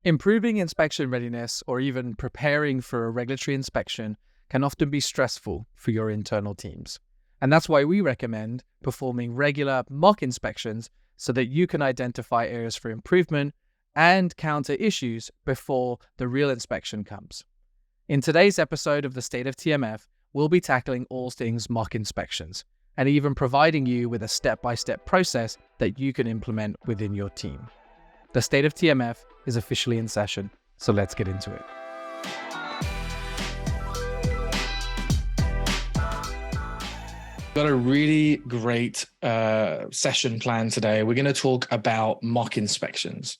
Improving inspection readiness or even preparing for a regulatory inspection can often be stressful for your internal teams. And that's why we recommend performing regular mock inspections so that you can identify areas for improvement and counter issues before the real inspection comes. In today's episode of the State of TMF, we'll be tackling all things mock inspections and even providing you with a step-by-step process that you can implement within your team. The State of TMF is officially in session, so let's get into it. Got a really great session planned today. We're going to talk about mock inspections,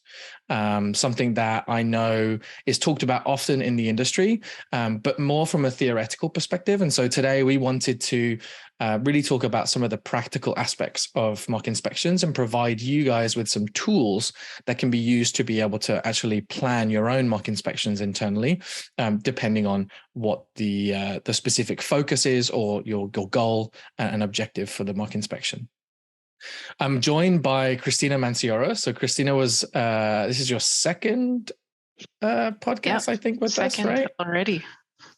something that I know is talked about often in the industry, but more from a theoretical perspective. And so today we wanted to really talk about some of the practical aspects of mock inspections and provide you guys with some tools that can be used to be able to actually plan your own mock inspections internally, depending on what the specific focus is or your goal and objective for the mock inspection. I'm joined by Christina Mantzioros. So Christina was, this is your second podcast, I think, with us, right? Already.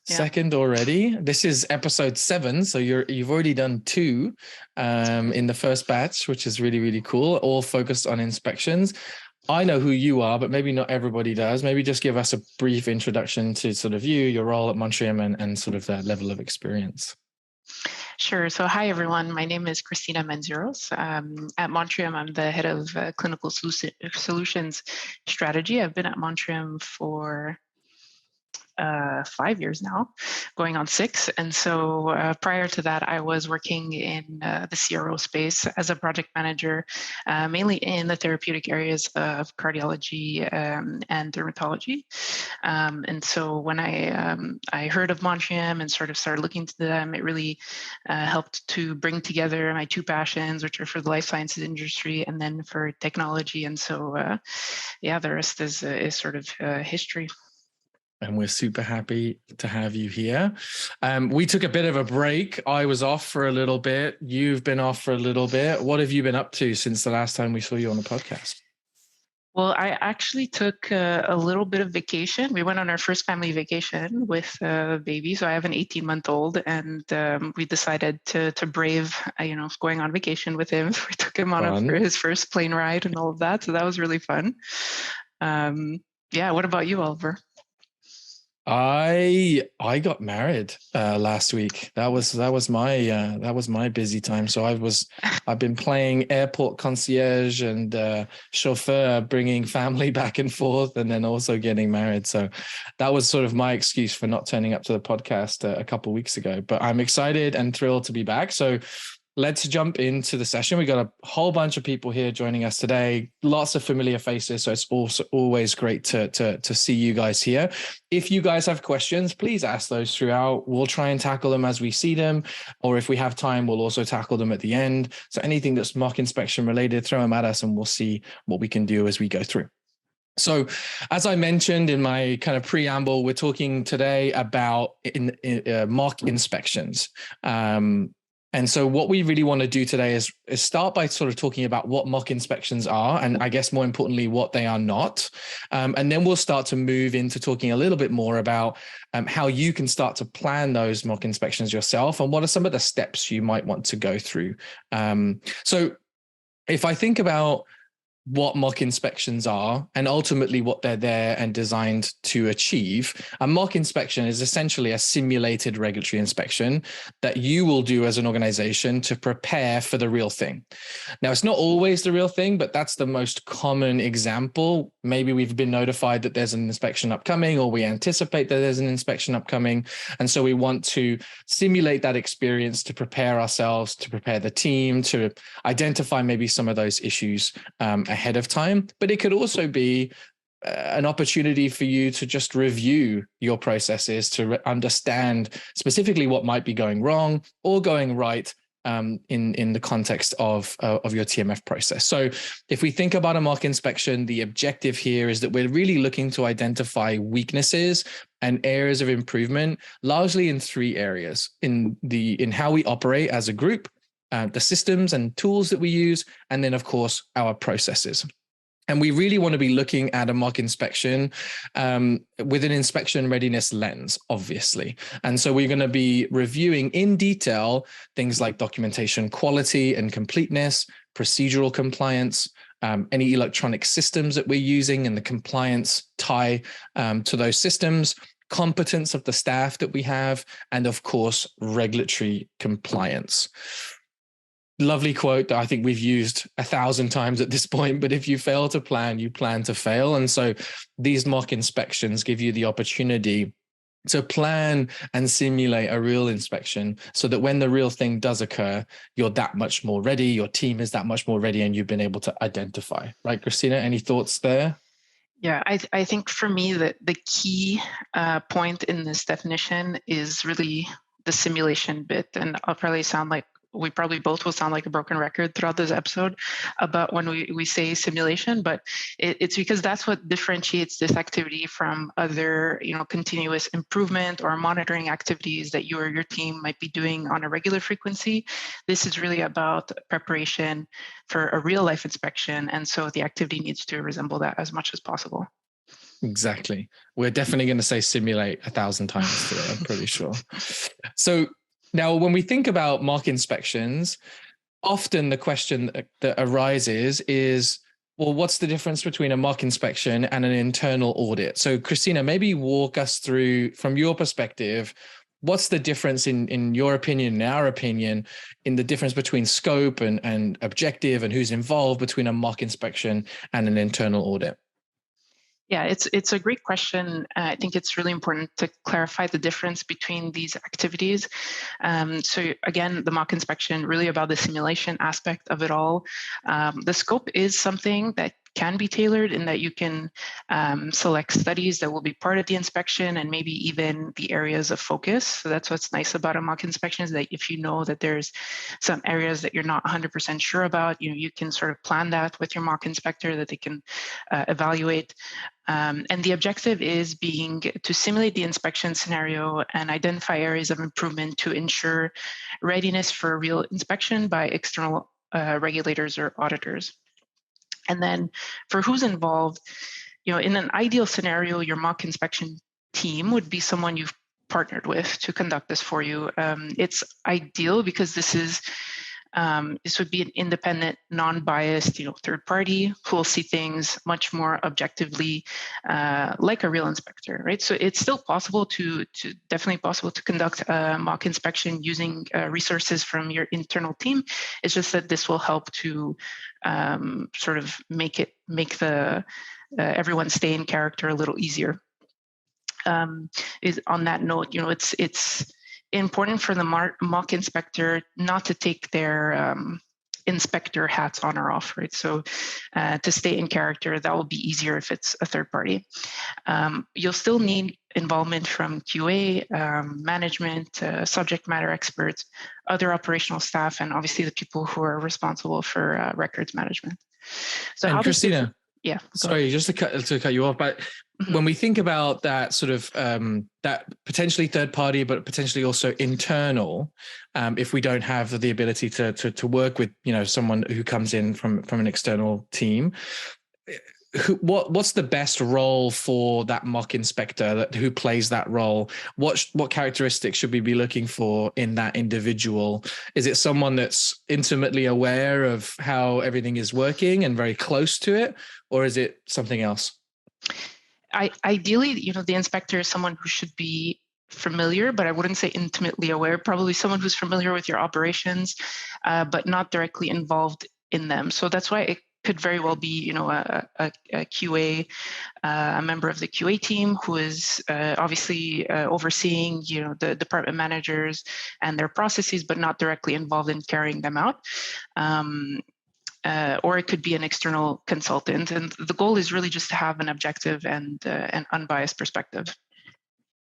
Second already. This is episode 7, so you've already done 2 in the first batch, which is really, really cool, all focused on inspections. I know who you are, but maybe not everybody does. Maybe just give us a brief introduction to sort of you, your role at Mantzioros, and sort of that level of experience. Sure. So hi, everyone. My name is Christina Mantzioros. At Mantzioros, I'm the head of clinical solutions strategy. I've been at Mantzioros for 5 years now, going on 6. And so prior to that, I was working in the CRO space as a project manager, mainly in the therapeutic areas of cardiology and dermatology. And so when I heard of Mantzioros and sort of started looking to them, it really helped to bring together my 2 passions, which are for the life sciences industry and then for technology. And so, the rest is sort of history. And we're super happy to have you here. We took a bit of a break. I was off for a little bit. You've been off for a little bit. What have you been up to since the last time we saw you on the podcast? Well, I actually took a little bit of vacation. We went on our first family vacation with a baby. So I have an 18-month-old, and we decided to brave, going on vacation with him. So we took him on for his first plane ride and all of that. So that was really fun. What about you, Oliver? I got married last week. That was my busy time. So I've been playing airport concierge and chauffeur, bringing family back and forth, and then also getting married. So that was sort of my excuse for not turning up to the podcast a couple of weeks ago. But I'm excited and thrilled to be back. So let's jump into the session. We got a whole bunch of people here joining us today, lots of familiar faces. So it's also always great to see you guys here. If you guys have questions, please ask those throughout. We'll try and tackle them as we see them, or if we have time, we'll also tackle them at the end. So anything that's mock inspection related, throw them at us and we'll see what we can do as we go through. So as I mentioned in my kind of preamble, we're talking today about mock inspections. And so what we really want to do today is start by sort of talking about what mock inspections are, and I guess more importantly, what they are not. And then we'll start to move into talking a little bit more about how you can start to plan those mock inspections yourself and what are some of the steps you might want to go through. So if I think about what mock inspections are and ultimately what they're there and designed to achieve. A mock inspection is essentially a simulated regulatory inspection that you will do as an organization to prepare for the real thing. Now, it's not always the real thing, but that's the most common example. Maybe we've been notified that there's an inspection upcoming, or we anticipate that there's an inspection upcoming. And so we want to simulate that experience to prepare ourselves, to prepare the team, to identify maybe some of those issues ahead of time. But it could also be an opportunity for you to just review your processes to understand specifically what might be going wrong or going right in the context of your TMF process. So if we think about a mock inspection, the objective here is that we're really looking to identify weaknesses and areas of improvement, largely in 3 areas: in how we operate as a group, the systems and tools that we use, and then of course our processes. And we really want to be looking at a mock inspection with an inspection readiness lens, obviously. And so we're going to be reviewing in detail things like documentation quality and completeness, procedural compliance, any electronic systems that we're using and the compliance tie to those systems, competence of the staff that we have, and of course, regulatory compliance. Lovely quote that I think we've used 1,000 times at this point, but if you fail to plan, you plan to fail. And so these mock inspections give you the opportunity to plan and simulate a real inspection so that when the real thing does occur, you're that much more ready, your team is that much more ready, and you've been able to identify. Right, Christina, any thoughts there? Yeah, I think for me that the key point in this definition is really the simulation bit. And I'll probably sound like, we probably both will sound like a broken record throughout this episode about when we say simulation, but it's because that's what differentiates this activity from other, continuous improvement or monitoring activities that you or your team might be doing on a regular frequency. This is really about preparation for a real life inspection. And so the activity needs to resemble that as much as possible. Exactly. We're definitely going to say simulate 1,000 times today, I'm pretty sure. So now, when we think about mock inspections, often the question that arises is, well, what's the difference between a mock inspection and an internal audit? So, Christina, maybe walk us through, from your perspective, what's the difference in your opinion, in our opinion, in the difference between scope and objective and who's involved between a mock inspection and an internal audit? Yeah, it's a great question. I think it's really important to clarify the difference between these activities. So again, the mock inspection, really about the simulation aspect of it all. The scope is something that can be tailored in that you can select studies that will be part of the inspection and maybe even the areas of focus. So that's what's nice about a mock inspection, is that if you know that there's some areas that you're not 100% sure about, you can sort of plan that with your mock inspector that they can evaluate. And the objective is being to simulate the inspection scenario and identify areas of improvement to ensure readiness for real inspection by external regulators or auditors. And then for who's involved, in an ideal scenario, your mock inspection team would be someone you've partnered with to conduct this for you. It's ideal because this would be an independent, non-biased, third party who will see things much more objectively, like a real inspector, right? So it's still possible definitely possible to conduct a mock inspection using resources from your internal team. It's just that this will help to sort of make the everyone stay in character a little easier. Is on that note, it's important for the mock inspector not to take their inspector hats on or off, right? So to stay in character, that will be easier if it's a third party. You'll still need involvement from QA, management, subject matter experts, other operational staff, and obviously the people who are responsible for records management. So, and Christina, sorry, just to cut you off, but when we think about that sort of that potentially third party, but potentially also internal, if we don't have the ability to work with someone who comes in from an external team, what's the best role for that mock inspector who plays that role? What characteristics should we be looking for in that individual? Is it someone that's intimately aware of how everything is working and very close to it, or is it something else? Ideally, the inspector is someone who should be familiar, but I wouldn't say intimately aware. Probably someone who's familiar with your operations, but not directly involved in them. So that's why it could very well be, a QA, a member of the QA team who is obviously overseeing, the department managers and their processes, but not directly involved in carrying them out. Or it could be an external consultant. And the goal is really just to have an objective and an unbiased perspective.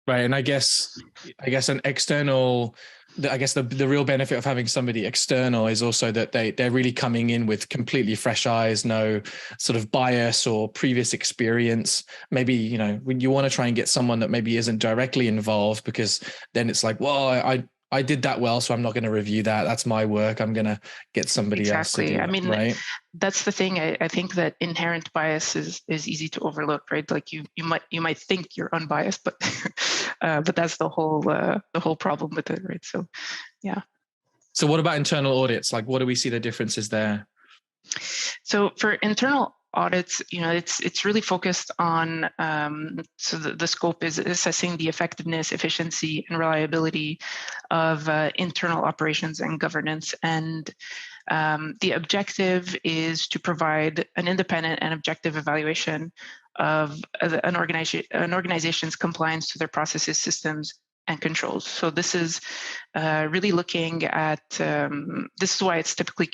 Right. And I guess an external, the real benefit of having somebody external is also that they're really coming in with completely fresh eyes, no sort of bias or previous experience. Maybe, when you want to try and get someone that maybe isn't directly involved, because then it's like, well, I did that well, so I'm not going to review that. That's my work. I'm going to get somebody else to do I that, mean, right? that's the thing. I think that inherent bias is easy to overlook, right? Like you might think you're unbiased, but but that's the whole problem with it, right? So yeah. So what about internal audits? Like, what do we see the differences there? So for internal audits, it's really focused on, so the scope is assessing the effectiveness, efficiency, and reliability of internal operations and governance. And the objective is to provide an independent and objective evaluation of an organization's compliance to their processes, systems, and controls. So this is really looking at, this is why it's typically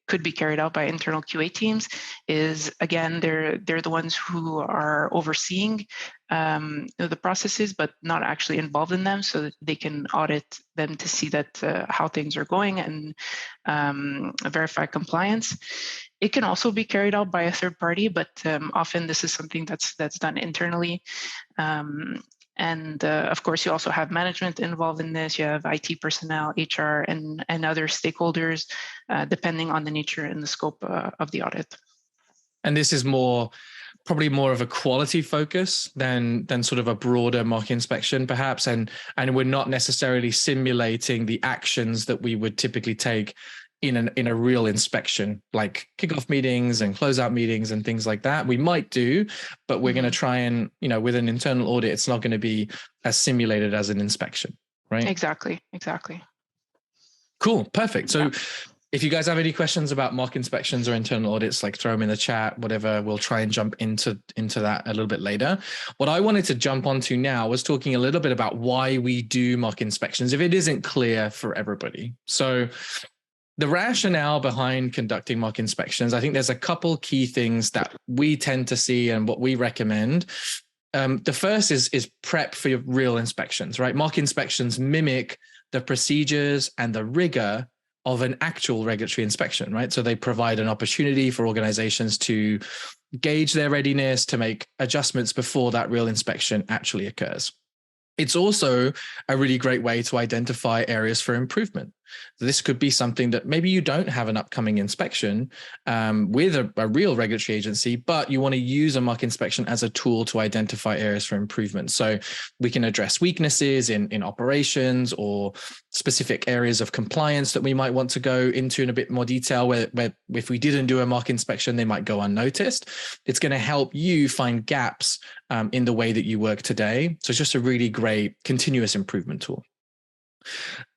could be carried out by internal QA teams, is again, they're the ones who are overseeing the processes, but not actually involved in them, so that they can audit them to see that how things are going and verify compliance. It can also be carried out by a third party, but often this is something that's done internally. And of course, you also have management involved in this. You have IT personnel, HR, and other stakeholders, depending on the nature and the scope of the audit. And this is probably more of a quality focus than sort of a broader mock inspection, perhaps. And we're not necessarily simulating the actions that we would typically take in a real inspection, like kickoff meetings and closeout meetings and things like that. We might do, but we're going to try and, with an internal audit, it's not going to be as simulated as an inspection, right? Exactly. Cool. Perfect. So if you guys have any questions about mock inspections or internal audits, like throw them in the chat, whatever. We'll try and jump into that a little bit later. What I wanted to jump onto now was talking a little bit about why we do mock inspections, if it isn't clear for everybody. So the rationale behind conducting mock inspections, I think there's a couple key things that we tend to see and what we recommend. The first is prep for your real inspections, right? Mock inspections mimic the procedures and the rigor of an actual regulatory inspection, right? So they provide an opportunity for organizations to gauge their readiness, to make adjustments before that real inspection actually occurs. It's also a really great way to identify areas for improvement. This could be something that maybe you don't have an upcoming inspection with a real regulatory agency, but you want to use a mock inspection as a tool to identify areas for improvement. So we can address weaknesses in operations or specific areas of compliance that we might want to go into in a bit more detail, where if we didn't do a mock inspection, they might go unnoticed. It's going to help you find gaps in the way that you work today. So it's just a really great continuous improvement tool.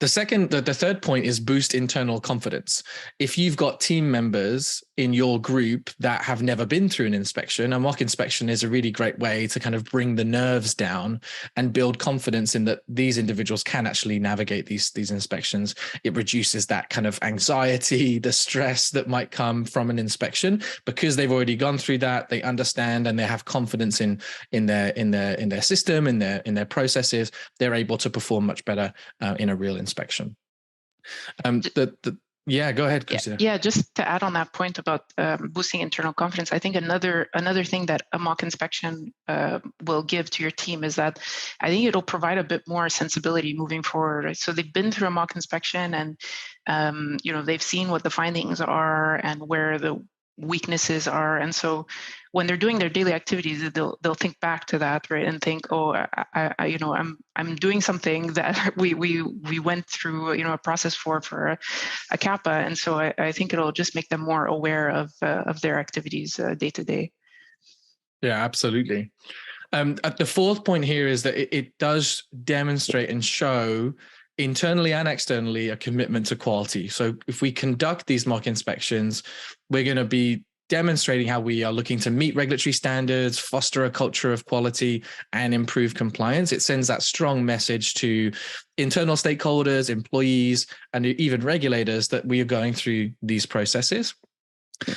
The third point is boost internal confidence. If you've got team members in your group that have never been through an inspection, a mock inspection is a really great way to kind of bring the nerves down and build confidence in that these individuals can actually navigate these inspections. It reduces that kind of anxiety, the stress that might come from an inspection, because they've already gone through that. They understand and they have confidence in their system, in their processes. They're able to perform much better in a real inspection. Yeah, go ahead, Christina. Yeah, just to add on that point about boosting internal confidence, I think another thing that a mock inspection will give to your team is that I think it'll provide a bit more sensibility moving forward. Right? So they've been through a mock inspection and they've seen what the findings are and where the weaknesses are, and so when they're doing their daily activities, they'll think back to that, right, and think, oh, I'm doing something that we went through, a process for a CAPA, and so I think it'll just make them more aware of their activities day to day. Yeah, absolutely. The fourth point here is that it does demonstrate and show internally and externally a commitment to quality. So if we conduct these mock inspections, we're going to be demonstrating how we are looking to meet regulatory standards, foster a culture of quality, and improve compliance. It sends that strong message to internal stakeholders, employees, and even regulators that we are going through these processes.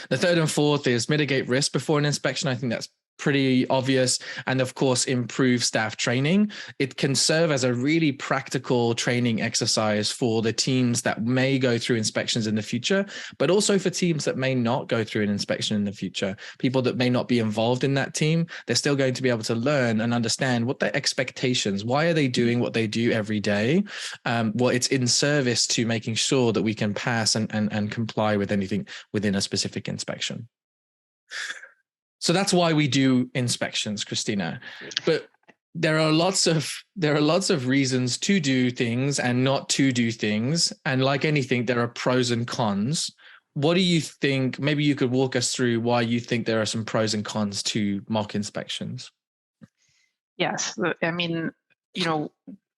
The third and fourth is mitigate risk before an inspection. I think that's pretty obvious. And of course, improve staff training. It can serve as a really practical training exercise for the teams that may go through inspections in the future, but also for teams that may not go through an inspection in the future. People that may not be involved in that team, they're still going to be able to learn and understand what their expectations, why are they doing what they do every day? Well, it's in service to making sure that we can pass and comply with anything within a specific inspection. So that's why we do inspections, Christina. But there are lots of reasons to do things and not to do things. And like anything, there are pros and cons. What do you think? Maybe you could walk us through why you think there are some pros and cons to mock inspections. Yes, I mean,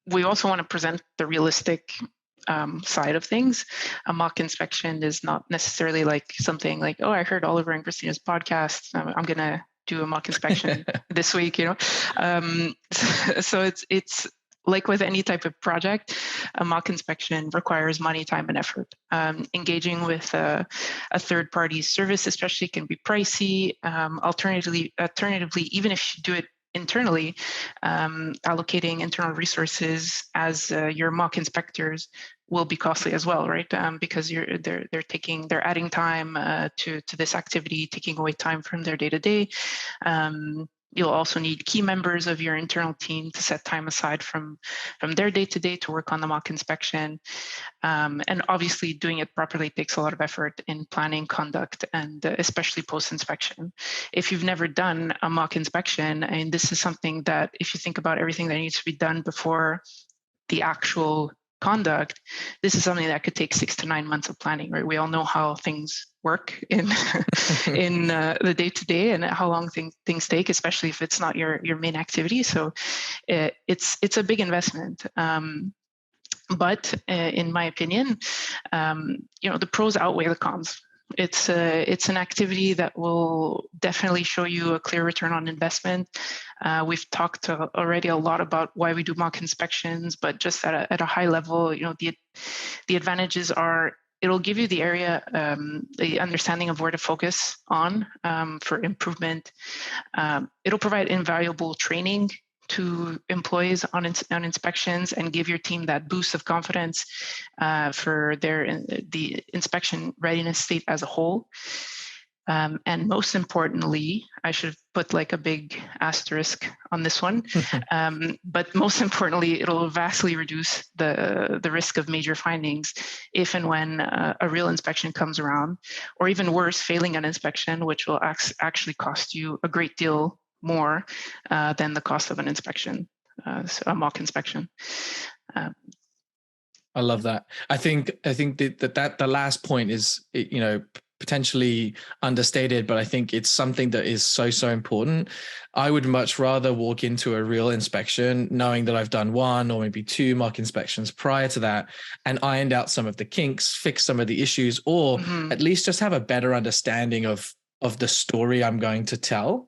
we also want to present the realistic side of things. A mock inspection is not necessarily like something like, oh, I heard Oliver and Christina's podcast, I'm going to do a mock inspection this week, so it's like with any type of project, a mock inspection requires money, time, and effort. Engaging with a third-party service especially can be pricey. Alternatively, even if you do it internally, allocating internal resources as your mock inspectors will be costly as well, right? Because they're adding time to this activity, taking away time from their day-to-day. You'll also need key members of your internal team to set time aside from their day-to-day to work on the mock inspection. And obviously doing it properly takes a lot of effort in planning, conduct, and especially post-inspection. If you've never done a mock inspection, and this is something that if you think about everything that needs to be done before the actual conduct, this is something that could take 6 to 9 months of planning, right? We all know how things work in the day-to-day and how long things take, especially if it's not your main activity. So it's a big investment. But in my opinion, the pros outweigh the cons. It's an activity that will definitely show you a clear return on investment. We've talked already a lot about why we do mock inspections, but just at a high level, the advantages are it'll give you the area, the understanding of where to focus on for improvement. It'll provide invaluable training to employees on inspections and give your team that boost of confidence for the inspection readiness state as a whole. And most importantly, I should put like a big asterisk on this one, but most importantly, it'll vastly reduce the risk of major findings if and when a real inspection comes around, or even worse, failing an inspection, which will actually cost you a great deal more than the cost of an inspection, so a mock inspection. I love that. I think that the last point is, potentially understated, but I think it's something that is so important. I would much rather walk into a real inspection knowing that I've done 1 or maybe 2 mock inspections prior to that and ironed out some of the kinks, fixed some of the issues, or at least just have a better understanding of the story I'm going to tell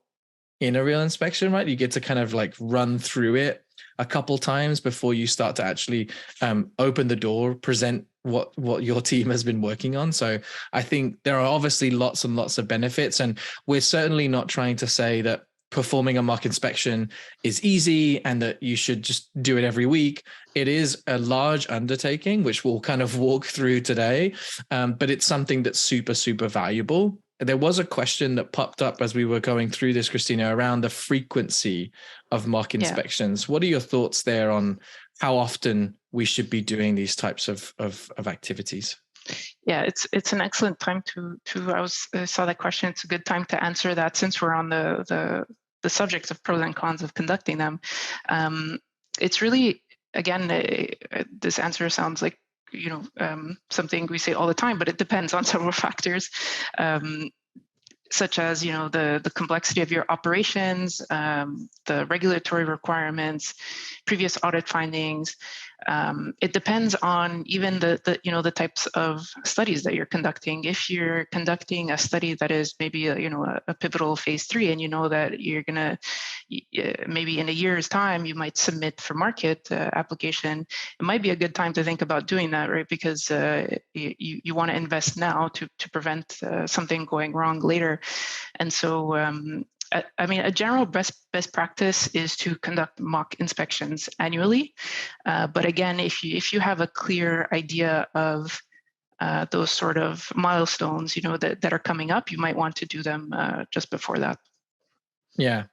in a real inspection, right? You get to kind of like run through it a couple times before you start to actually open the door, present what your team has been working on. So I think there are obviously lots and lots of benefits, and we're certainly not trying to say that performing a mock inspection is easy and that you should just do it every week. It is a large undertaking, which we'll kind of walk through today, but it's something that's super, super valuable. There was a question that popped up as we were going through this, Christina, around the frequency of mock inspections. What are your thoughts there on how often we should be doing these types of activities? Yeah, it's an excellent time to saw that question. It's a good time to answer that since we're on the subject of pros and cons of conducting them. It's really, again, this answer sounds like something we say all the time, but it depends on several factors, such as the complexity of your operations, the regulatory requirements, previous audit findings. It depends on even the types of studies that you're conducting. If you're conducting a study that is maybe a pivotal phase 3, and you know that you're gonna maybe in a year's time you might submit for market application, it might be a good time to think about doing that, right? Because you want to invest now to prevent something going wrong later. And so I mean, a general best practice is to conduct mock inspections annually. But again, if you have a clear idea of those sort of milestones, that are coming up, you might want to do them just before that. Yeah.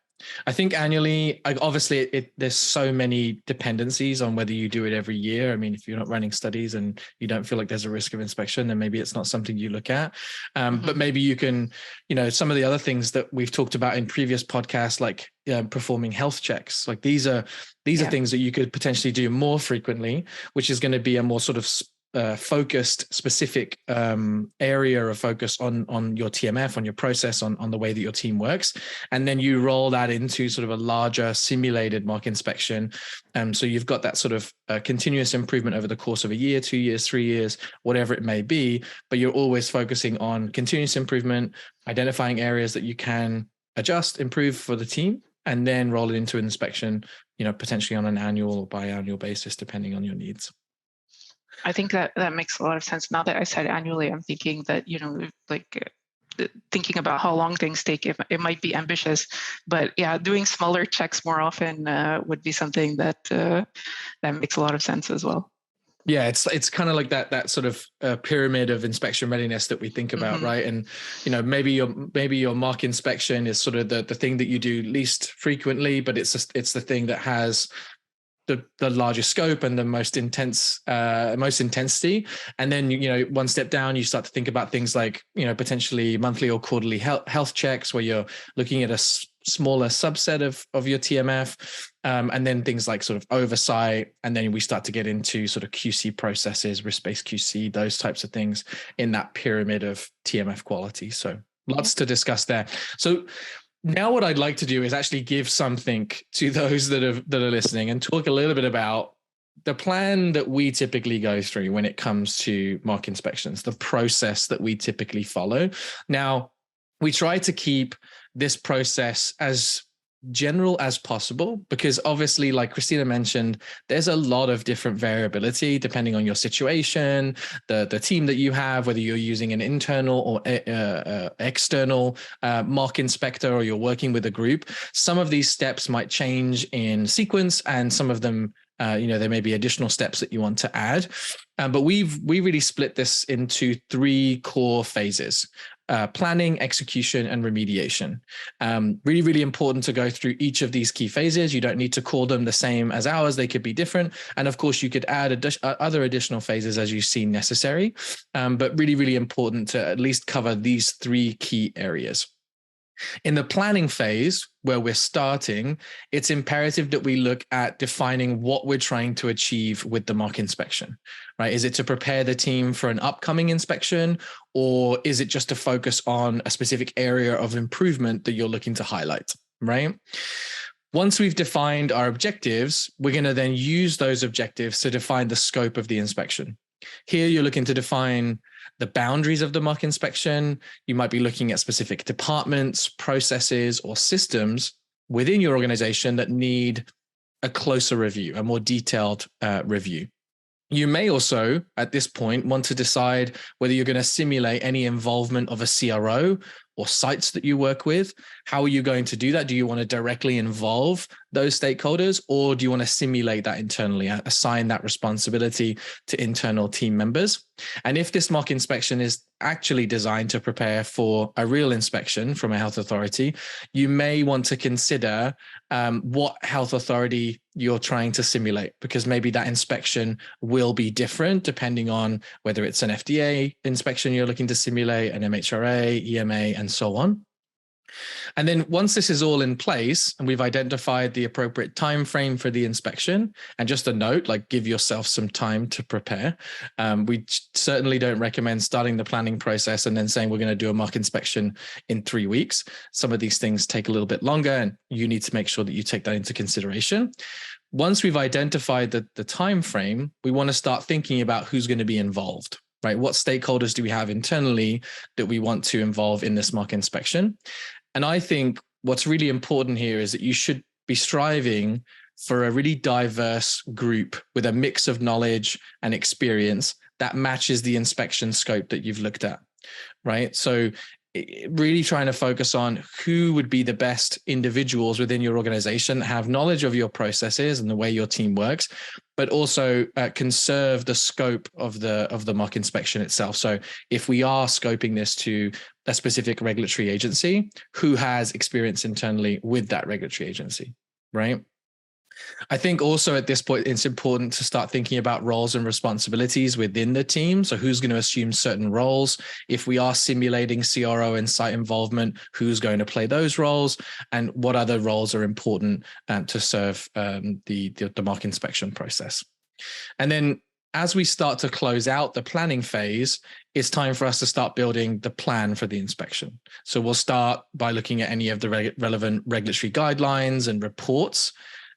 I think annually, obviously, there's so many dependencies on whether you do it every year. I mean, if you're not running studies and you don't feel like there's a risk of inspection, then maybe it's not something you look at. But maybe you can, some of the other things that we've talked about in previous podcasts, like performing health checks. Like these are things that you could potentially do more frequently, which is going to be a more sort of focused, specific area of focus on your TMF, on your process, on the way that your team works. And then you roll that into sort of a larger simulated mock inspection. So you've got that sort of continuous improvement over the course of a year, 2 years, 3 years, whatever it may be, but you're always focusing on continuous improvement, identifying areas that you can adjust, improve for the team, and then roll it into an inspection, potentially on an annual or biannual basis, depending on your needs. I think that makes a lot of sense. Now that I said annually, I'm thinking that, thinking about how long things take, it might be ambitious, but yeah, doing smaller checks more often would be something that makes a lot of sense as well. Yeah, it's kind of like that sort of pyramid of inspection readiness that we think about, right? And maybe your mock inspection is sort of the thing that you do least frequently, but it's the thing that has the largest scope and the most intensity. And then, one step down, you start to think about things like, potentially monthly or quarterly health checks, where you're looking at a smaller subset of your TMF, and then things like sort of oversight. And then we start to get into sort of QC processes, risk-based QC, those types of things in that pyramid of TMF quality. So lots to discuss there. So now what I'd like to do is actually give something to those that are listening and talk a little bit about the plan that we typically go through when it comes to mock inspections, the process that we typically follow. Now, we try to keep this process as general as possible, because obviously, like Christina mentioned, there's a lot of different variability depending on your situation, the team that you have, whether you're using an internal or external mock inspector, or you're working with a group. Some of these steps might change in sequence, and some of them, there may be additional steps that you want to add. But we really split this into 3 core phases: planning, execution, and remediation. Really, really important to go through each of these key phases. You don't need to call them the same as ours. They could be different. And of course, you could add other additional phases as you see necessary. But really, really important to at least cover these 3 key areas. In the planning phase, where we're starting, it's imperative that we look at defining what we're trying to achieve with the mock inspection, right? Is it to prepare the team for an upcoming inspection, or is it just to focus on a specific area of improvement that you're looking to highlight, right? Once we've defined our objectives, we're going to then use those objectives to define the scope of the inspection. Here, you're looking to define the boundaries of the mock inspection. You might be looking at specific departments, processes, or systems within your organization that need a closer review, a more detailed review. You may also, at this point, want to decide whether you're going to simulate any involvement of a CRO or sites that you work with. How are you going to do that? Do you want to directly involve those stakeholders, or do you want to simulate that internally, assign that responsibility to internal team members? And if this mock inspection is actually designed to prepare for a real inspection from a health authority, you may want to consider what health authority you're trying to simulate, because maybe that inspection will be different depending on whether it's an FDA inspection you're looking to simulate, an MHRA, EMA, and so on. And then once this is all in place and we've identified the appropriate time frame for the inspection, and just a note, like, give yourself some time to prepare. We certainly don't recommend starting the planning process and then saying we're going to do a mock inspection in 3 weeks. Some of these things take a little bit longer, and you need to make sure that you take that into consideration. Once we've identified the time frame, we want to start thinking about who's going to be involved, right? What stakeholders do we have internally that we want to involve in this mock inspection? And I think what's really important here is that you should be striving for a really diverse group with a mix of knowledge and experience that matches the inspection scope that you've looked at, right? So really trying to focus on who would be the best individuals within your organization that have knowledge of your processes and the way your team works, but also conserve the scope of the mock inspection itself. So if we are scoping this to a specific regulatory agency, who has experience internally with that regulatory agency, right? I think also at this point, it's important to start thinking about roles and responsibilities within the team. So who's going to assume certain roles? If we are simulating CRO and site involvement, who's going to play those roles? And what other roles are important to serve the mock inspection process? And then as we start to close out the planning phase, it's time for us to start building the plan for the inspection. So we'll start by looking at any of the relevant regulatory guidelines and reports.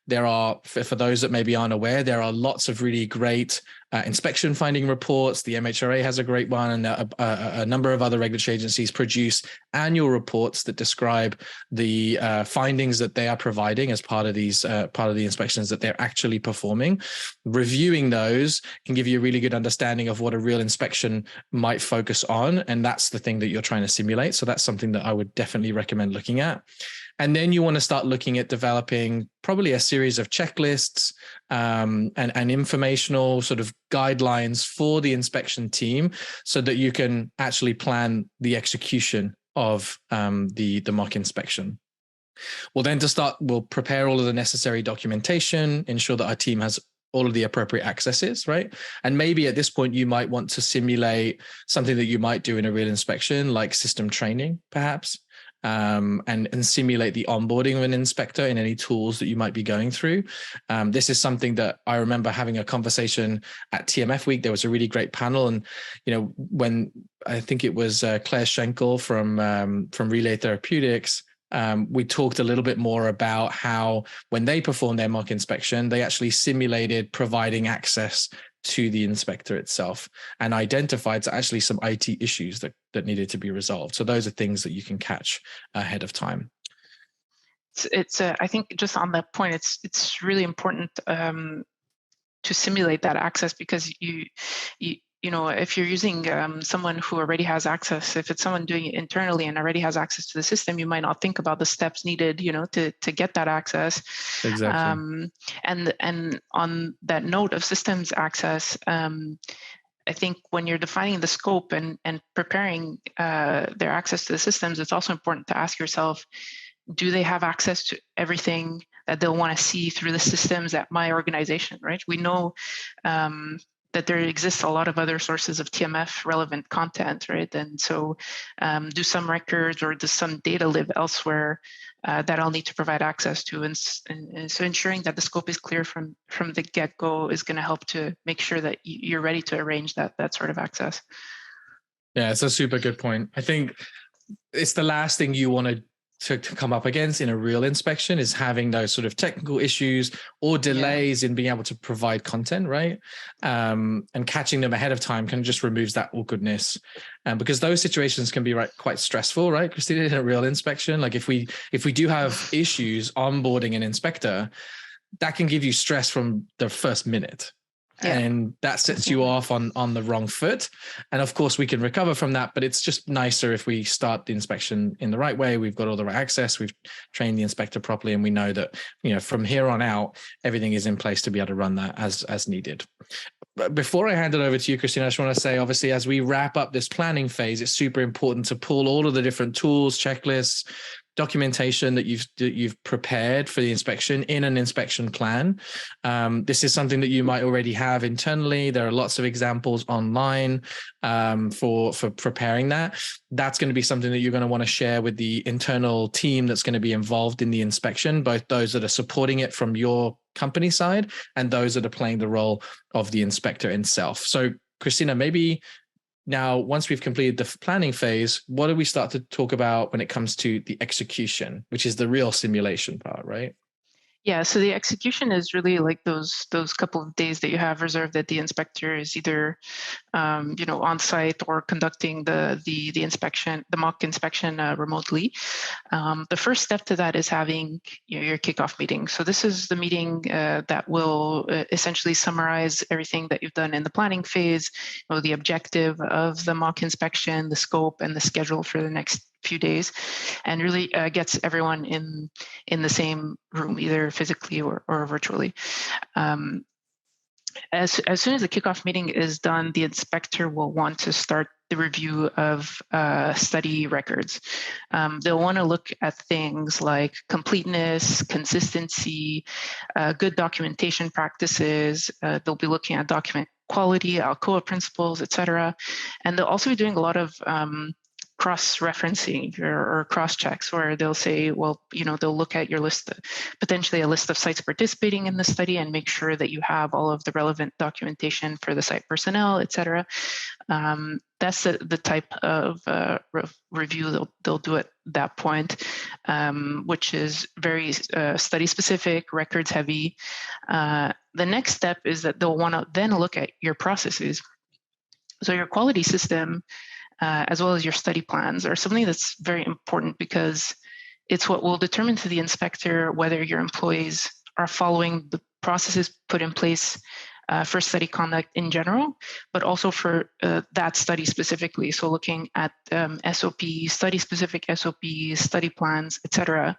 There are, for those that maybe aren't aware, there are lots of really great inspection finding reports. The MHRA has a great one, and a number of other regulatory agencies produce annual reports that describe the findings that they are providing as part of these part of the inspections that they're actually performing. Reviewing those can give you a really good understanding of what a real inspection might focus on, and that's the thing that you're trying to simulate. So that's something that I would definitely recommend looking at. And then you want to start looking at developing probably a series of checklists and informational sort of guidelines for the inspection team so that you can actually plan the execution of the mock inspection. We'll prepare all of the necessary documentation, ensure that our team has all of the appropriate accesses, right? And maybe at this point, you might want to simulate something that you might do in a real inspection, like system training, perhaps. And simulate the onboarding of an inspector in any tools that you might be going through. This is something that I remember having a conversation at TMF week. There was a really great panel, and when I think it was Claire Schenkel from Relay Therapeutics. We talked a little bit more about how when they performed their mock inspection, they actually simulated providing access to the inspector itself and identified actually some IT issues that needed to be resolved. So those are things that you can catch ahead of time. It's I think just on that point, it's really important to simulate that access, because you know, if you're using someone who already has access, if it's someone doing it internally and already has access to the system, you might not think about the steps needed, you know, to get that access. Exactly. And on that note of systems access, I think when you're defining the scope and preparing their access to the systems, it's also important to ask yourself, do they have access to everything that they'll want to see through the systems at my organization, right? We know that there exists a lot of other sources of TMF relevant content, right? And so do some records or does some data live elsewhere that I'll need to provide access to? And so ensuring that the scope is clear from the get-go is going to help to make sure that you're ready to arrange that sort of access. Yeah, it's a super good point. I think it's the last thing you want to come up against in a real inspection is having those sort of technical issues or delays in being able to provide content, right? And catching them ahead of time kind of just removes that awkwardness. Because those situations can be quite stressful, right, Christina, in a real inspection. Like if we do have issues onboarding an inspector, that can give you stress from the first minute. Yeah. And that sets you off on the wrong foot. And of course, we can recover from that, but it's just nicer if we start the inspection in the right way. We've got all the right access. We've trained the inspector properly, and we know that, you know, from here on out, everything is in place to be able to run that as needed. But before I hand it over to you, Christina, I just want to say, obviously, as we wrap up this planning phase, it's super important to pull all of the different tools, checklists, documentation that you've prepared for the inspection in an inspection plan. This is something that you might already have internally. There are lots of examples online for preparing that. That's going to be something that you're going to want to share with the internal team that's going to be involved in the inspection, both those that are supporting it from your company side and those that are playing the role of the inspector itself. So, Christina, maybe now, once we've completed the planning phase, what do we start to talk about when it comes to the execution, which is the real simulation part, right? Yeah, so the execution is really like those couple of days that you have reserved that the inspector is either on site or conducting the inspection, the mock inspection remotely. The first step to that is having your kickoff meeting. So this is the meeting that will essentially summarize everything that you've done in the planning phase, the objective of the mock inspection, the scope, and the schedule for the next few days, and really gets everyone in the same room, either physically or virtually. As soon as the kickoff meeting is done, the inspector will want to start the review of study records. They'll want to look at things like completeness, consistency, good documentation practices. They'll be looking at document quality, Alcoa principles, etc. And they'll also be doing a lot of cross-referencing or cross-checks, where they'll say, well, they'll look at your list, potentially a list of sites participating in the study, and make sure that you have all of the relevant documentation for the site personnel, etc. That's the type of review they'll do at that point, which is very study-specific, records-heavy. The next step is that they'll want to then look at your processes. So your quality system, as well as your study plans, are something that's very important, because it's what will determine to the inspector whether your employees are following the processes put in place for study conduct in general, but also for that study specifically. So looking at SOPs, study-specific SOPs, study plans, etc.,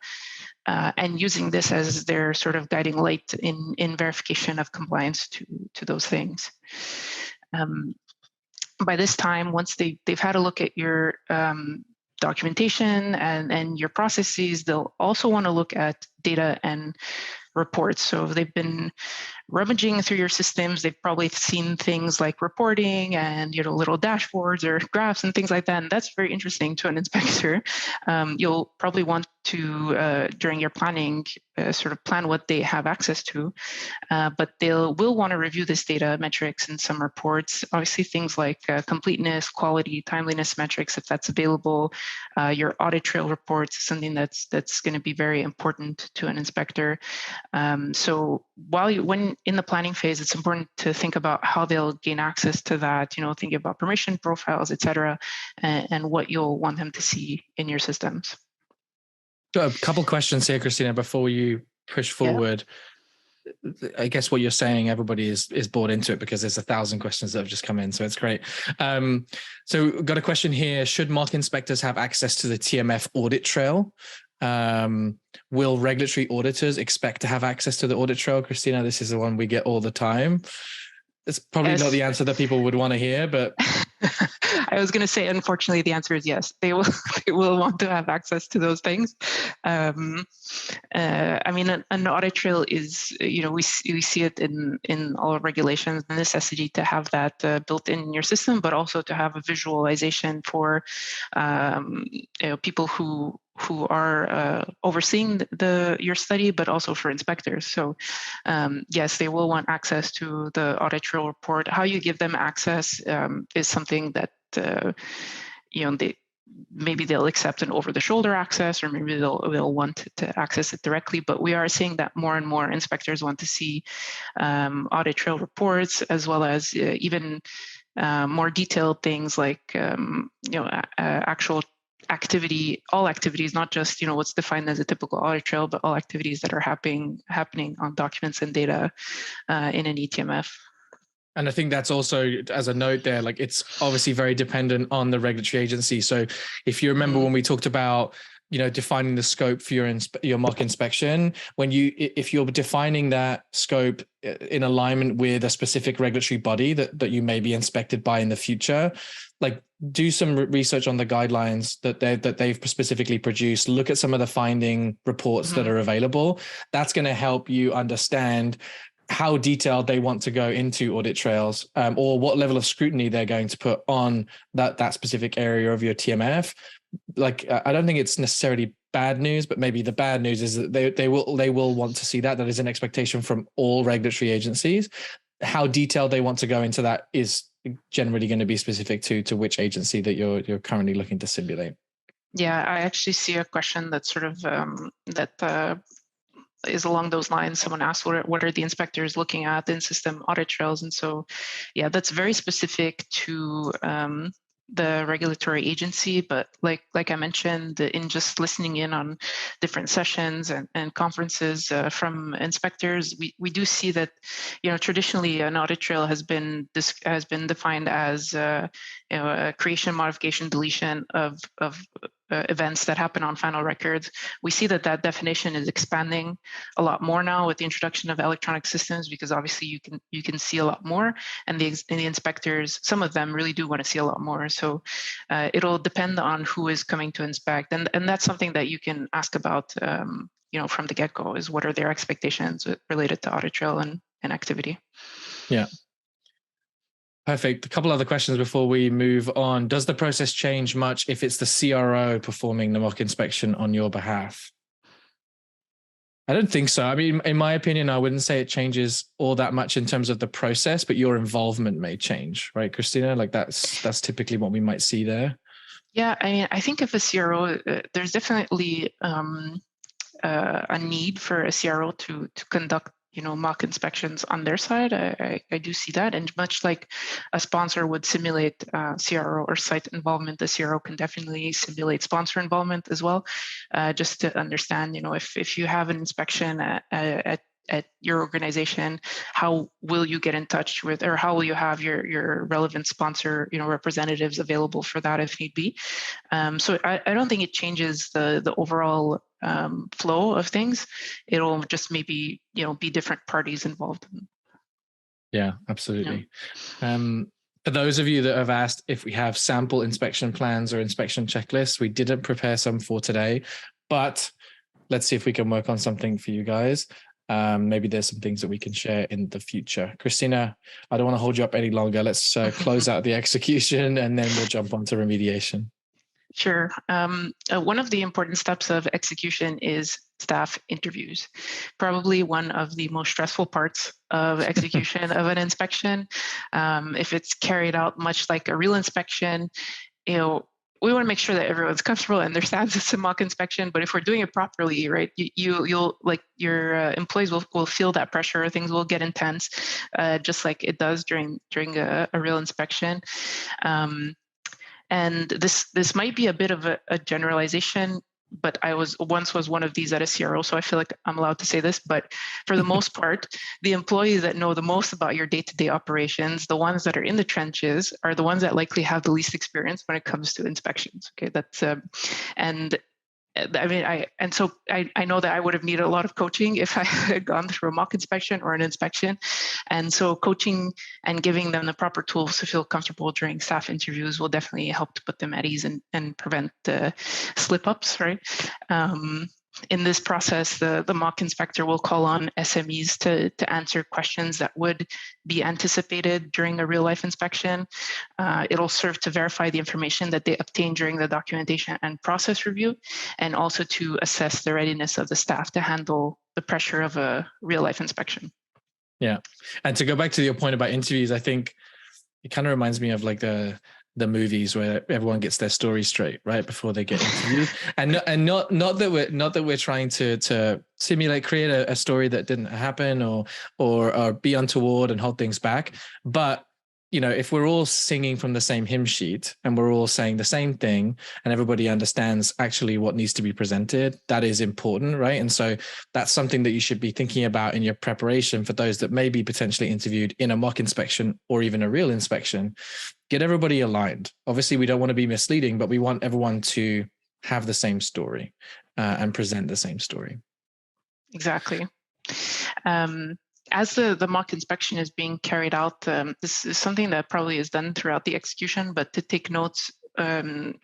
and using this as their sort of guiding light in verification of compliance to those things. By this time, once they've had a look at your documentation and your processes, they'll also want to look at data and reports. So if they've been rummaging through your systems, they've probably seen things like reporting and little dashboards or graphs and things like that, and that's very interesting to an inspector. You'll probably want to, during your planning, sort of plan what they have access to, but will want to review this data, metrics, and some reports. Obviously, things like completeness, quality, timeliness metrics, if that's available. Your audit trail reports is something that's going to be very important to an inspector. So when in the planning phase, it's important to think about how they'll gain access to that, thinking about permission profiles, etc., and what you'll want them to see in your systems. A couple questions here, Christina, before you push forward. Yeah. I guess what you're saying, everybody is bought into it, because there's 1,000 questions that have just come in, so it's great. So got a question here. Should mock inspectors have access to the TMF audit trail? Will regulatory auditors expect to have access to the audit trail? Christina, this is the one we get all the time. It's probably not the answer that people would want to hear, but I was going to say, unfortunately, the answer is yes. They will want to have access to those things. I mean, an audit trail is, we see it in all regulations, the necessity to have that built in your system, but also to have a visualization for people who are overseeing your study, but also for inspectors. So yes, they will want access to the audit trail report. How you give them access is something that maybe they'll accept an over-the-shoulder access, or maybe they'll want to access it directly. But we are seeing that more and more inspectors want to see audit trail reports, as well as even more detailed things like actual all activities, not just what's defined as a typical audit trail, but all activities that are happening on documents and data in an eTMF. And I think that's also, as a note there, like, it's obviously very dependent on the regulatory agency. So if you remember when we talked about, defining the scope for your mock inspection, if you're defining that scope in alignment with a specific regulatory body that you may be inspected by in the future, like, do some research on the guidelines that they've specifically produced. Look at some of the finding reports that are available. That's going to help you understand how detailed they want to go into audit trails, or what level of scrutiny they're going to put on that specific area of your TMF. Like, I don't think it's necessarily bad news, but maybe the bad news is that they will want to see that. That is an expectation from all regulatory agencies. How detailed they want to go into that is generally going to be specific to which agency that you're currently looking to simulate. Yeah, I actually see a question that's sort of is along those lines. Someone asked, what are the inspectors looking at in system audit trails? And so, yeah, that's very specific to the regulatory agency. But like I mentioned, in just listening in on different sessions and conferences from inspectors, we do see that, traditionally an audit trail has been defined as a creation, modification, deletion of events that happen on final records. We see that definition is expanding a lot more now with the introduction of electronic systems, because obviously you can see a lot more, and the inspectors, some of them really do want to see a lot more. So it'll depend on who is coming to inspect, and that's something that you can ask about from the get-go, is what are their expectations related to audit trail and activity. Yeah. Perfect. A couple other questions before we move on. Does the process change much if it's the CRO performing the mock inspection on your behalf? I don't think so. I mean, in my opinion, I wouldn't say it changes all that much in terms of the process, but your involvement may change, right, Christina? Like that's typically what we might see there. Yeah, I mean, I think if a CRO, there's definitely a need for a CRO to conduct mock inspections on their side. I do see that, and much like a sponsor would simulate CRO or site involvement, the CRO can definitely simulate sponsor involvement as well, just to understand, if you have an inspection at your organization, how will you get in touch with, or how will you have your relevant sponsor representatives available for that if need be. So I don't think it changes the overall flow of things. It'll just maybe be different parties involved. Yeah, absolutely. For those of you that have asked if we have sample inspection plans or inspection checklists, we didn't prepare some for today, but let's see if we can work on something for you guys. Maybe there's some things that we can share in the future. Christina, I don't want to hold you up any longer. Let's close out the execution, and then we'll jump onto remediation. Sure. One of the important steps of execution is staff interviews. Probably one of the most stressful parts of execution of an inspection. If it's carried out much like a real inspection, we want to make sure that everyone's comfortable and understands it's a mock inspection. But if we're doing it properly, right, you'll like your employees will feel that pressure. Things will get intense, just like it does during a real inspection. And this might be a bit of a generalization, but I was one of these at a CRO, so I feel like I'm allowed to say this. But for the most part, the employees that know the most about your day-to-day operations, the ones that are in the trenches, are the ones that likely have the least experience when it comes to inspections. Okay, that's and I mean, I know that I would have needed a lot of coaching if I had gone through a mock inspection or an inspection. And so coaching and giving them the proper tools to feel comfortable during staff interviews will definitely help to put them at ease and prevent slip-ups, right? In this process, the mock inspector will call on SMEs to answer questions that would be anticipated during a real-life inspection. It'll serve to verify the information that they obtain during the documentation and process review, and also to assess the readiness of the staff to handle the pressure of a real-life inspection. Yeah. And to go back to your point about interviews, I think it kind of reminds me of like the movies where everyone gets their story straight right before they get interviewed, and not that we're trying to simulate, create a story that didn't happen or be untoward and hold things back. But if we're all singing from the same hymn sheet and we're all saying the same thing and everybody understands actually what needs to be presented, that is important, right? And so that's something that you should be thinking about in your preparation for those that may be potentially interviewed in a mock inspection or even a real inspection. Get everybody aligned. Obviously, we don't want to be misleading, but we want everyone to have the same story and present the same story. Exactly. As the mock inspection is being carried out, this is something that probably is done throughout the execution, but to take notes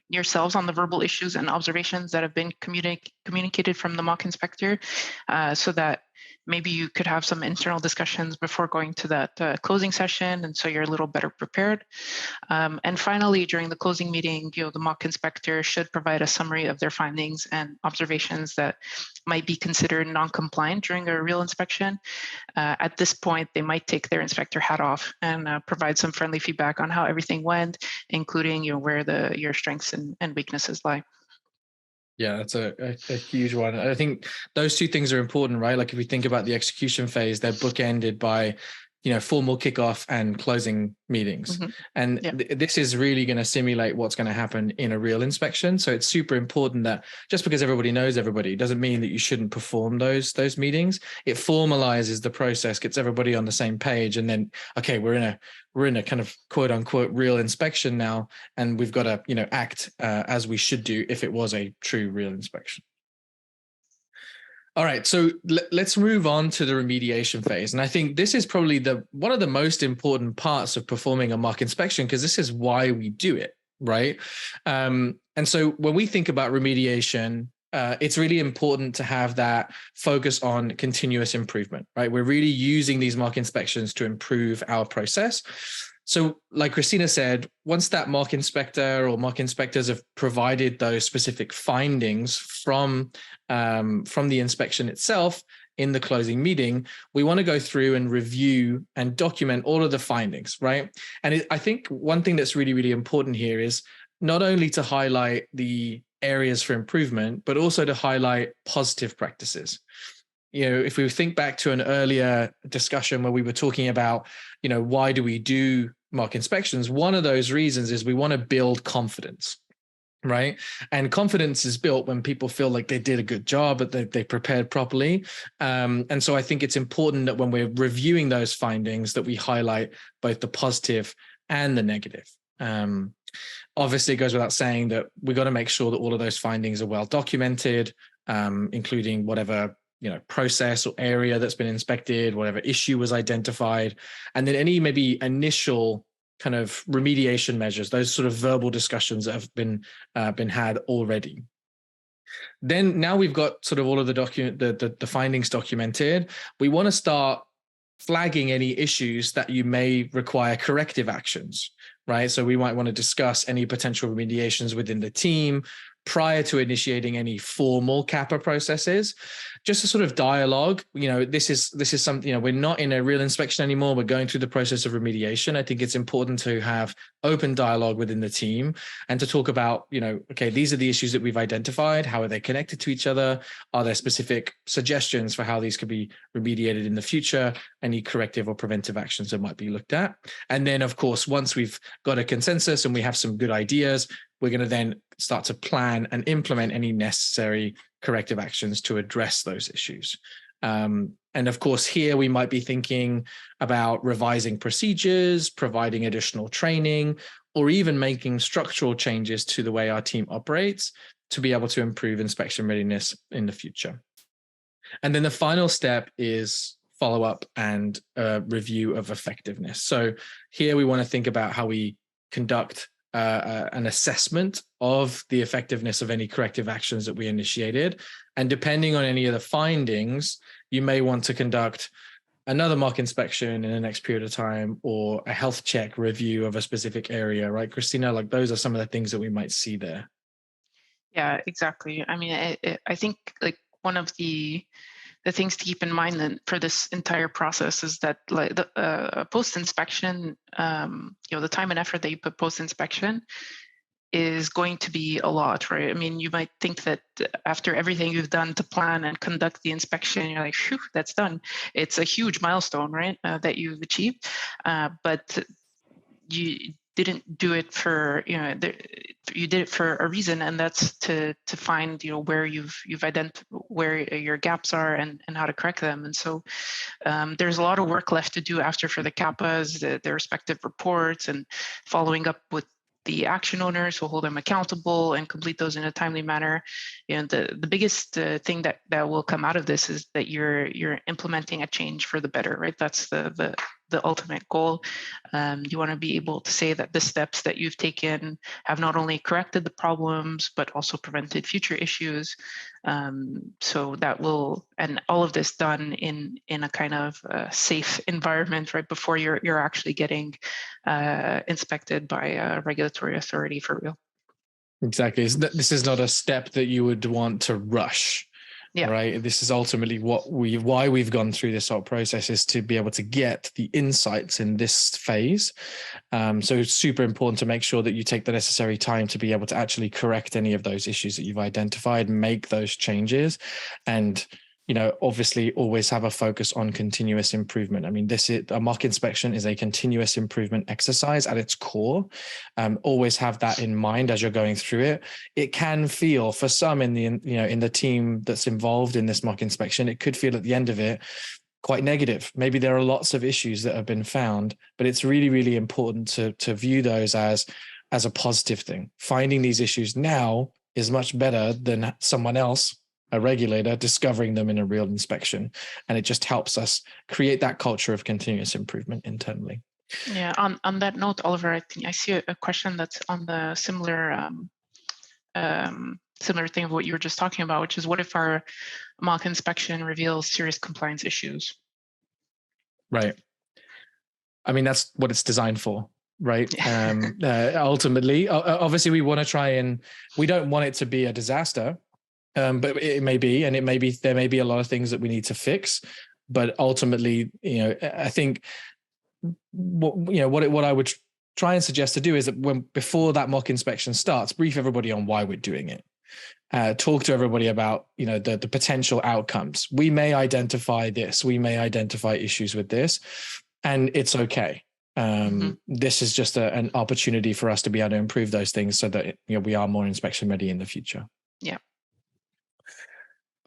yourselves on the verbal issues and observations that have been communicated from the mock inspector, so that maybe you could have some internal discussions before going to that closing session, and so you're a little better prepared. And finally, during the closing meeting, the mock inspector should provide a summary of their findings and observations that might be considered non-compliant during a real inspection. At this point, they might take their inspector hat off and provide some friendly feedback on how everything went, including where your strengths and weaknesses lie. Yeah, that's a huge one. I think those two things are important, right? Like if we think about the execution phase, they're bookended by, formal kickoff and closing meetings. And this is really going to simulate what's going to happen in a real inspection. So it's super important that just because everybody knows everybody doesn't mean that you shouldn't perform those meetings. It formalizes the process, gets everybody on the same page, and then, okay, we're in a kind of quote unquote real inspection now, and we've got to act as we should do if it was a true real inspection. All right, so let's move on to the remediation phase. And I think this is probably one of the most important parts of performing a mock inspection, because this is why we do it, right? And so when we think about remediation, it's really important to have that focus on continuous improvement, right? We're really using these mock inspections to improve our process. So like Christina said, once that mock inspector or mock inspectors have provided those specific findings from the inspection itself in the closing meeting, we want to go through and review and document all of the findings, right? And I think one thing that's really, really important here is not only to highlight the areas for improvement, but also to highlight positive practices. If we think back to an earlier discussion where we were talking about, why do we do mock inspections? One of those reasons is we want to build confidence, right? And confidence is built when people feel like they did a good job, but they prepared properly. And so I think it's important that when we're reviewing those findings that we highlight both the positive and the negative. Obviously, it goes without saying that we got to make sure that all of those findings are well documented, including whatever process or area that's been inspected, whatever issue was identified, and then any maybe initial kind of remediation measures, those sort of verbal discussions that have been had already. Then now we've got sort of all of the findings documented. We want to start flagging any issues that you may require corrective actions, right? So we might want to discuss any potential remediations within the team prior to initiating any formal CAPA processes. Just a sort of dialogue. This is something, we're not in a real inspection anymore. We're going through the process of remediation. I think it's important to have open dialogue within the team and to talk about, okay, these are the issues that we've identified. How are they connected to each other? Are there specific suggestions for how these could be remediated in the future? Any corrective or preventive actions that might be looked at? And then, of course, once we've got a consensus and we have some good ideas, we're going to then start to plan and implement any necessary corrective actions to address those issues. And of course, here we might be thinking about revising procedures, providing additional training, or even making structural changes to the way our team operates to be able to improve inspection readiness in the future. And then the final step is follow-up and review of effectiveness. So here we want to think about how we conduct an assessment of the effectiveness of any corrective actions that we initiated. And depending on any of the findings, you may want to conduct another mock inspection in the next period of time, or a health check review of a specific area, right, Christina? Like those are some of the things that we might see there. Yeah, exactly. I mean, I think like one of the things to keep in mind then for this entire process is that like the post-inspection, the time and effort that you put post-inspection is going to be a lot, right? I mean, you might think that after everything you've done to plan and conduct the inspection, you're like, phew, that's done. It's a huge milestone, right, that you've achieved. But you didn't do it for, you did it for a reason, and that's to find, where you've identified where your gaps are and how to correct them. And so there's a lot of work left to do after for the CAPAs, their respective reports, and following up with the action owners who hold them accountable and complete those in a timely manner. The biggest thing that will come out of this is that you're implementing a change for the better, right? That's the ultimate goal. You want to be able to say that the steps that you've taken have not only corrected the problems, but also prevented future issues. So that will, and all of this done in a kind of safe environment, right, before you're actually getting inspected by a regulatory authority for real. Exactly. This is not a step that you would want to rush. Yeah. Right. This is ultimately why we've gone through this whole process, is to be able to get the insights in this phase. So it's super important to make sure that you take the necessary time to be able to actually correct any of those issues that you've identified, make those changes, and obviously always have a focus on continuous improvement. I mean, a mock inspection is a continuous improvement exercise at its core. Always have that in mind as you're going through it. It can feel, for some in the team that's involved in this mock inspection, it could feel at the end of it quite negative. Maybe there are lots of issues that have been found, but it's really, really important to view those as a positive thing. Finding these issues now is much better than someone else, a regulator, discovering them in a real inspection. And it just helps us create that culture of continuous improvement internally. Yeah. On that note, Oliver, I think I see a question that's on the similar thing of what you were just talking about, which is, what if our mock inspection reveals serious compliance issues? Right. I mean, that's what it's designed for, right? Ultimately, obviously, we want to we don't want it to be a disaster, but it may be, and there may be a lot of things that we need to fix. But ultimately, I think what I would try and suggest to do is that before that mock inspection starts, brief everybody on why we're doing it. Talk to everybody about the potential outcomes. We may identify this. We may identify issues with this, and it's okay. This is just an opportunity for us to be able to improve those things so that we are more inspection ready in the future. Yeah.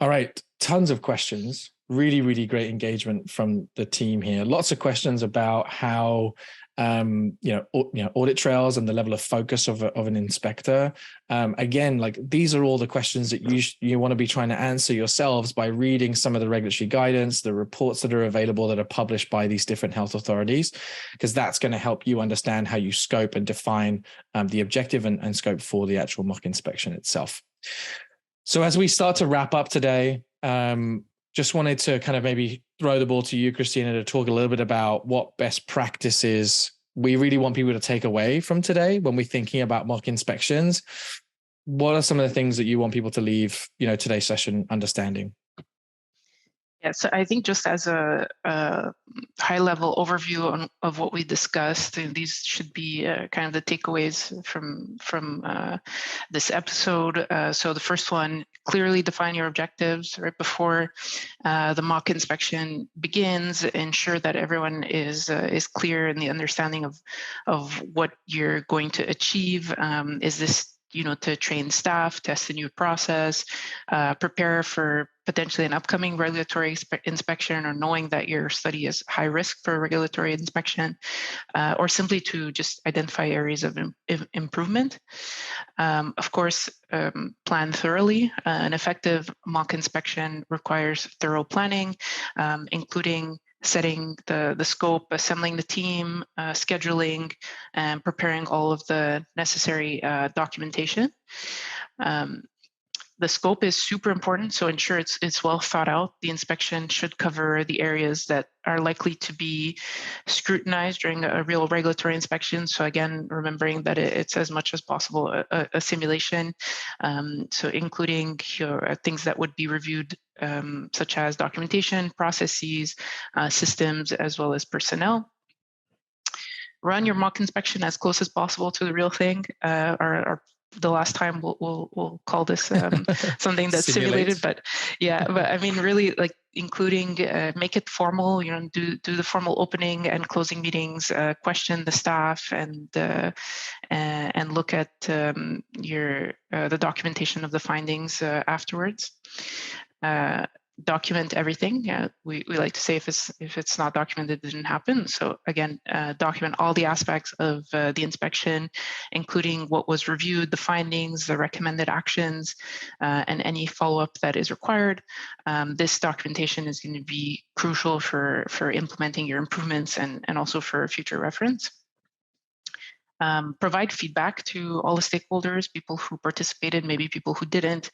All right. Tons of questions. Really, really great engagement from the team here. Lots of questions about how audit trails and the level of focus of an inspector. Again, like, these are all the questions that you want to be trying to answer yourselves by reading some of the regulatory guidance, the reports that are available that are published by these different health authorities, because that's going to help you understand how you scope and define the objective and scope for the actual mock inspection itself. So as we start to wrap up today, just wanted to kind of maybe throw the ball to you, Christina, to talk a little bit about what best practices we really want people to take away from today when we're thinking about mock inspections. What are some of the things that you want people to leave, today's session understanding? Yeah, so I think just as a high-level overview of what we discussed, these should be kind of the takeaways from this episode. So the first one: clearly define your objectives right before the mock inspection begins. Ensure that everyone is clear in the understanding of what you're going to achieve. Is this to train staff, test a new process, prepare for potentially an upcoming regulatory inspection, or knowing that your study is high risk for a regulatory inspection, or simply to just identify areas of improvement. Of course, plan thoroughly. An effective mock inspection requires thorough planning, including setting the scope, assembling the team, scheduling, and preparing all of the necessary documentation. The scope is super important, so ensure it's well thought out. The inspection should cover the areas that are likely to be scrutinized during a real regulatory inspection. So again, remembering that it's as much as possible a simulation. So including things that would be reviewed, such as documentation, processes, systems, as well as personnel. Run your mock inspection as close as possible to the real thing. Or the last time we'll call this something that's simulated, but I mean, really, like, including make it formal. Do the formal opening and closing meetings, question the staff, and look at the documentation of the findings afterwards. Document everything. We like to say, if it's not documented, it didn't happen. So again, document all the aspects of the inspection, including what was reviewed, the findings, the recommended actions, and any follow-up that is required. This documentation is going to be crucial for implementing your improvements and also for future reference. Provide feedback to all the stakeholders, people who participated, maybe people who didn't.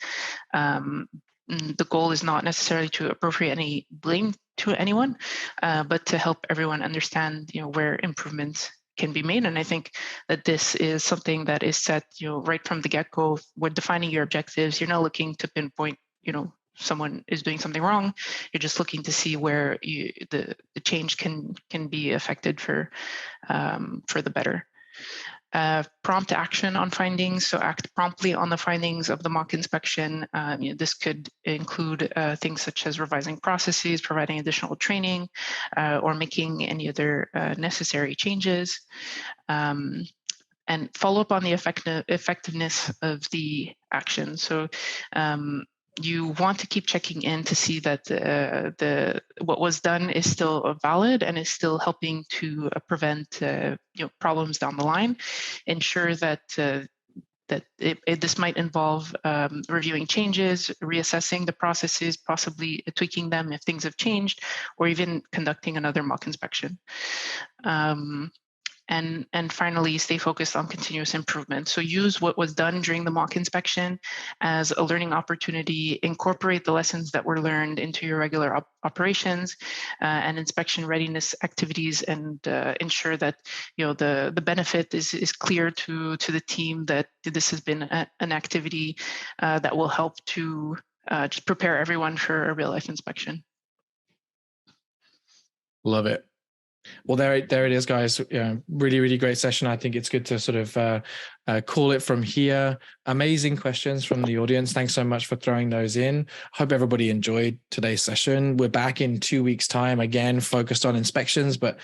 The goal is not necessarily to appropriate any blame to anyone, but to help everyone understand, where improvements can be made. And I think that this is something that is set, right from the get-go. When defining your objectives, you're not looking to pinpoint, someone is doing something wrong. You're just looking to see where the change can be affected for the better. Prompt action on findings, so act promptly on the findings of the mock inspection. This could include things such as revising processes, providing additional training, or making any other necessary changes. And follow up on the effectiveness of the action. So you want to keep checking in to see that what was done is still valid and is still helping to prevent problems down the line. Ensure that this might involve reviewing changes, reassessing the processes, possibly tweaking them if things have changed, or even conducting another mock inspection. And finally, stay focused on continuous improvement. So use what was done during the mock inspection as a learning opportunity, incorporate the lessons that were learned into your regular operations and inspection readiness activities, and ensure that the benefit is clear to the team that this has been an activity that will help to just prepare everyone for a real life inspection. Love it. Well, there it is, guys. Really, really great session. I think it's good to sort of call it from here. Amazing questions from the audience. Thanks so much for throwing those in. Hope everybody enjoyed today's session. We're back in 2 weeks' time, again, focused on inspections, but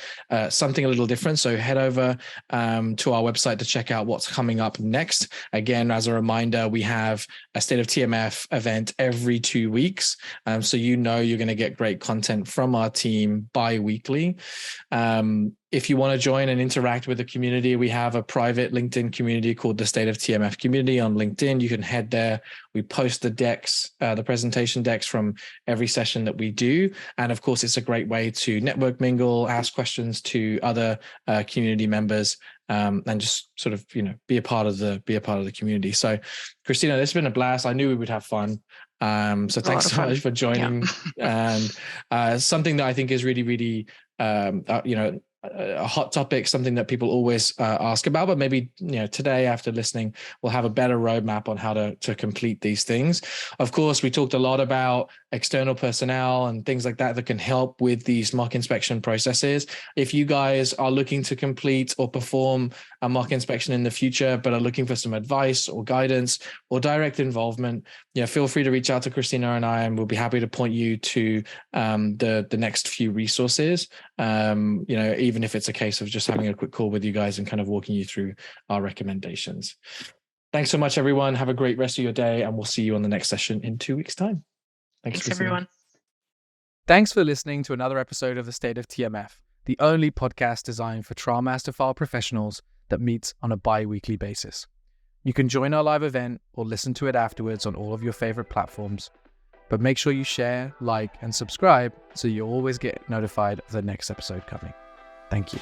something a little different. So head over to our website to check out what's coming up next. Again, as a reminder, we have a State of TMF event every 2 weeks. So you're going to get great content from our team bi-weekly. If you want to join and interact with the community, we have a private LinkedIn community called the State of TMF community on LinkedIn. You can head there. We post the decks, the presentation decks from every session that we do. And of course, it's a great way to network, mingle, ask questions to other community members, and just sort of, be a part of the community. So Christina, this has been a blast. I knew we would have fun. So thanks so much for joining. Yeah. And something that I think is really, really, a hot topic, something that people always ask about, but maybe today after listening, we'll have a better roadmap on how to complete these things. Of course, we talked a lot about external personnel and things like that can help with these mock inspection processes. If you guys are looking to complete or perform a mock inspection in the future, but are looking for some advice or guidance or direct involvement, feel free to reach out to Christina and I, and we'll be happy to point you to the next few resources. Even if it's a case of just having a quick call with you guys and kind of walking you through our recommendations. Thanks so much, everyone. Have a great rest of your day, and we'll see you on the next session in 2 weeks' time. Thanks everyone. Thanks for listening to another episode of the State of TMF, the only podcast designed for trial master file professionals that meets on a bi-weekly basis. You can join our live event or listen to it afterwards on all of your favorite platforms. But make sure you share, like, and subscribe so you always get notified of the next episode coming. Thank you.